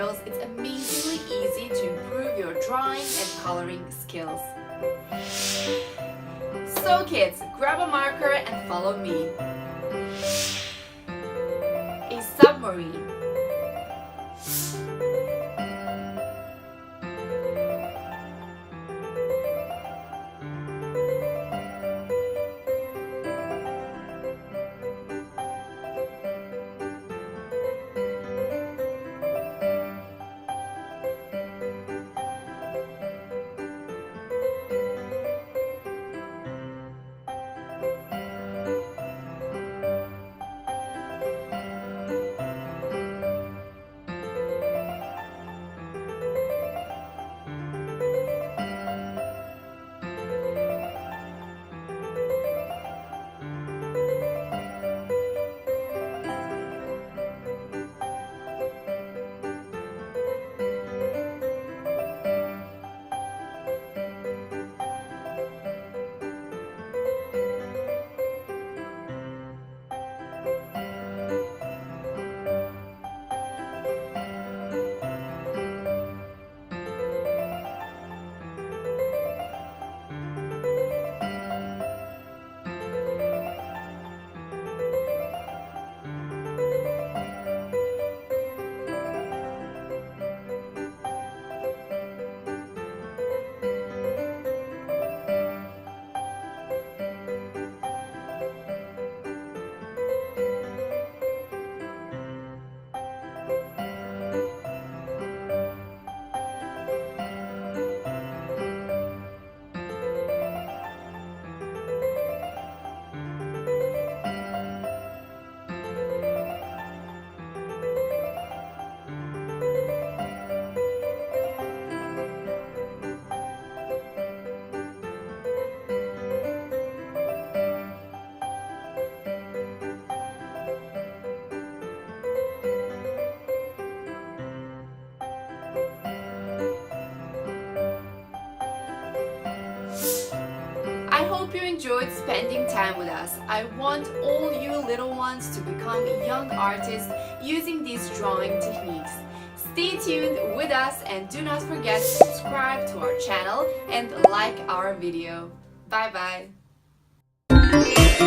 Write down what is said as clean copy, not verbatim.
tutorials, it's amazingly easy to improve your drawing and coloring skills. So kids, grab a marker and follow me. A submarine. I hope you enjoyed spending time with us. I want all you little ones to become young artists using these drawing techniques. Stay tuned with us and do not forget to subscribe to our channel and like our video. Bye bye!